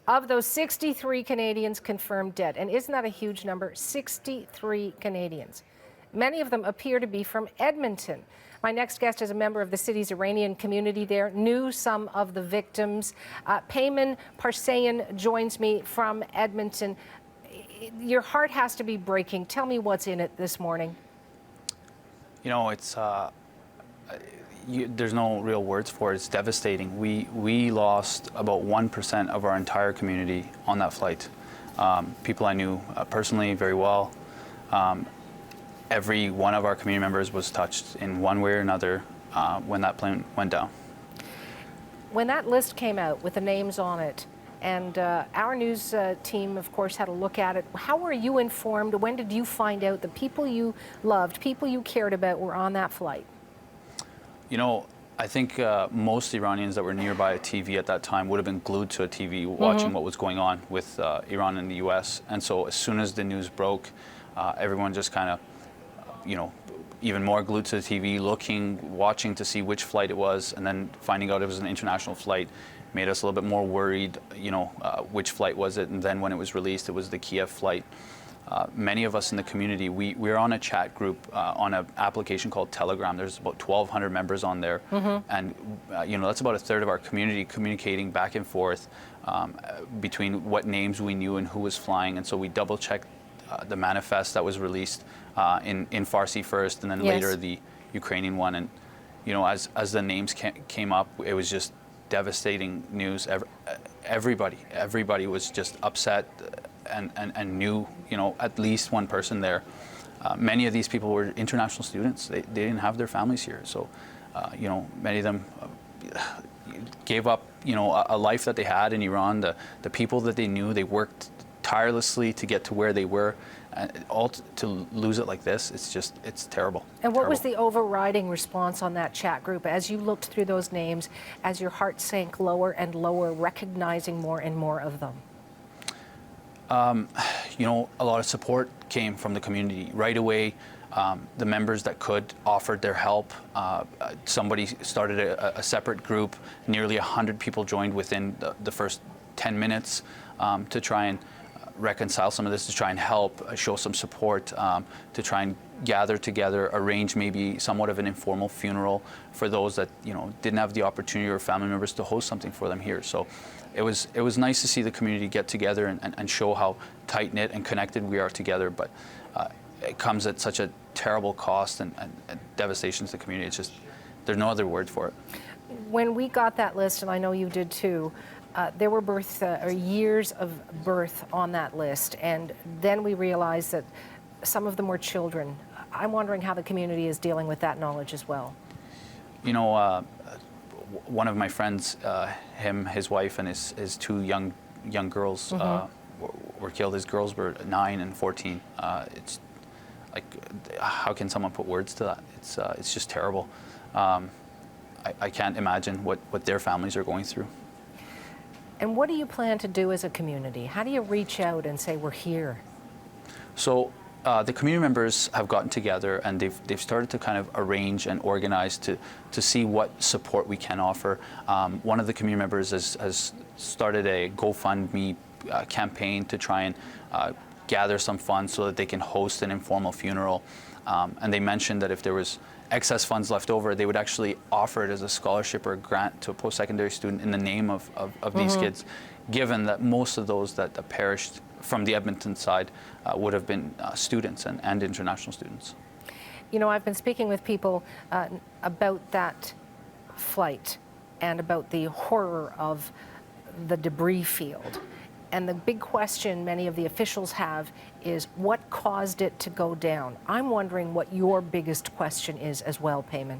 Of those, 63 Canadians confirmed dead. And isn't that a huge number? 63 Canadians. Many of them appear to be from Edmonton. My next guest is a member of the city's Iranian community there, knew some of the victims. Payman Parseyan joins me from Edmonton. Your heart has to be breaking. Tell me what's in it this morning. You know, it's there's no real words for it. It's devastating. We lost about 1% of our entire community on that flight. People I knew personally very well. Every one of our community members was touched in one way or another when that plane went down. When that list came out with the names on it, and our news team, of course, had a look at it, how were you informed? When did you find out the people you loved, people you cared about were on that flight? You know, I think most Iranians that were nearby a TV at that time would have been glued to a TV watching what was going on with Iran and the U.S. And so as soon as the news broke, everyone just kind of, you know, even more glued to the TV, watching to see which flight it was, and then finding out it was an international flight made us a little bit more worried, you know, which flight was it. And then when it was released, it was the Kiev flight. Many of us in the community, we're on a chat group on an application called Telegram. There's about 1,200 members on there. And, you know, that's about a third of our community communicating back and forth between what names we knew and who was flying. And so we double-checked the manifest that was released in Farsi first, and then later the Ukrainian one. And, you know, as the names came up, it was just devastating news. Everybody was just upset and knew, you know, at least one person there. Many of these people were international students. They didn't have their families here. So, you know, many of them gave up, you know, a life that they had in Iran, the people that they knew. They worked tirelessly to get to where they were. All to lose it like this, it's terrible. And what was the overriding response on that chat group as you looked through those names, as your heart sank lower and lower, recognizing more and more of them? You know, a lot of support came from the community right away. The members that could offered their help. Somebody started a separate group. Nearly 100 people joined within the first 10 minutes to try and reconcile some of this, to try and help, show some support, to try and gather together, arrange maybe somewhat of an informal funeral for those that, you know, didn't have the opportunity or family members to host something for them here. So it was nice to see the community get together and show how tight-knit and connected we are together, but it comes at such a terrible cost and devastation to the community. It's just, there's no other word for it. When we got that list, and I know you did too, there were years of birth on that list, and then we realized that some of them were children. I'm wondering how the community is dealing with that knowledge as well. You know, one of my friends, his wife, and his two young girls were killed. His girls were 9 and 14. It's like, how can someone put words to that? It's just terrible. I can't imagine what their families are going through. And what do you plan to do as a community? How do you reach out and say, we're here? So the community members have gotten together, and they've started to kind of arrange and organize to see what support we can offer. One of the community members has started a GoFundMe campaign to try and gather some funds so that they can host an informal funeral. And they mentioned that if there was excess funds left over, they would actually offer it as a scholarship or a grant to a post-secondary student in the name of these kids, given that most of those that perished from the Edmonton side would have been students and international students. You know, I've been speaking with people about that flight and about the horror of the debris field. And the big question many of the officials have is what caused it to go down? I'm wondering what your biggest question is as well, Payman.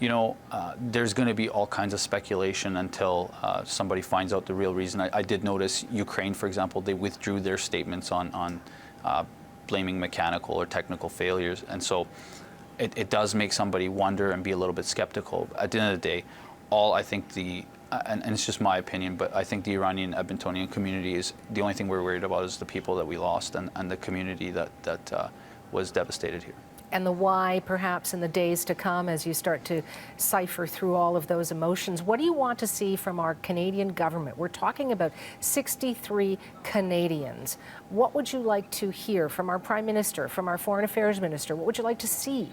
You know, there's going to be all kinds of speculation until somebody finds out the real reason. I did notice Ukraine, for example, they withdrew their statements on blaming mechanical or technical failures. And so it does make somebody wonder and be a little bit skeptical. At the end of the day, I think and it's just my opinion, but I think the Iranian Edmontonian community is the only thing we're worried about is the people that we lost and the community that was devastated here. and the why perhaps in the days to come as you start to cipher through all of those emotions. What do you want to see from our Canadian government? We're talking about 63 Canadians. What would you like to hear from our Prime Minister, from our Foreign Affairs Minister? What would you like to see?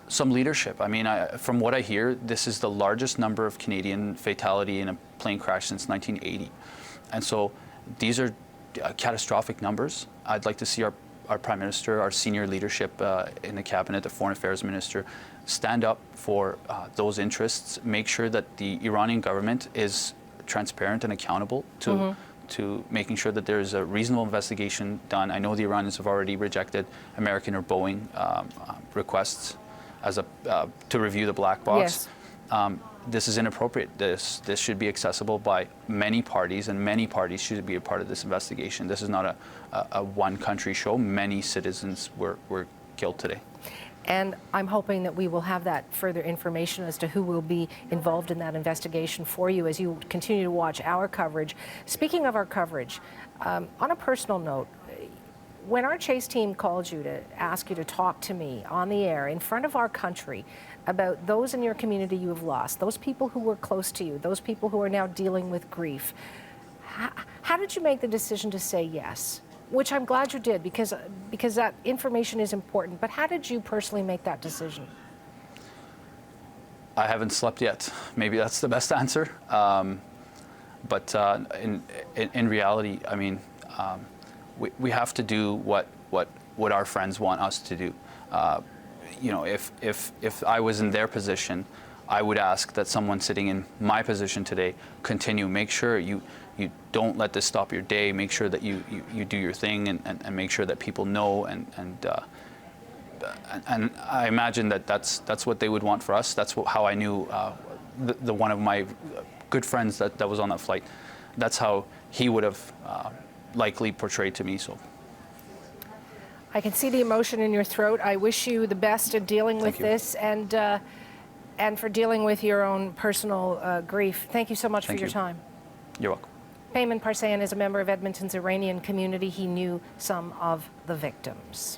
Some leadership. I mean, from what I hear, this is the largest number of Canadian fatality in a plane crash since 1980. And so these are catastrophic numbers. I'd like to see our Prime Minister, our senior leadership in the Cabinet, the Foreign Affairs Minister, stand up for those interests, make sure that the Iranian government is transparent and accountable to making sure that there is a reasonable investigation done. I know the Iranians have already rejected American or Boeing requests as to review the black box. Yes. This is inappropriate. This should be accessible by many parties, and many parties should be a part of this investigation. This is not a one-country show. Many citizens were killed today. And I'm hoping that we will have that further information as to who will be involved in that investigation for you as you continue to watch our coverage. Speaking of our coverage, on a personal note, when our Chase team called you to ask you to talk to me on the air in front of our country about those in your community you have lost, those people who were close to you, those people who are now dealing with grief, how did you make the decision to say yes? Which I'm glad you did, because that information is important. But how did you personally make that decision? I haven't slept yet. Maybe that's the best answer. But in reality, I mean, we have to do what our friends want us to do. You know, if I was in their position, I would ask that someone sitting in my position today continue. Make sure you don't let this stop your day. Make sure that you do your thing and make sure that people know. And I imagine that's what they would want for us. That's how I knew the one of my good friends that was on that flight. That's how he would have likely portrayed to me. So. I can see the emotion in your throat. I wish you the best in dealing with this and for dealing with your own personal grief. Thank you so much for your time. You're welcome. Payman Parseyan is a member of Edmonton's Iranian community. He knew some of the victims.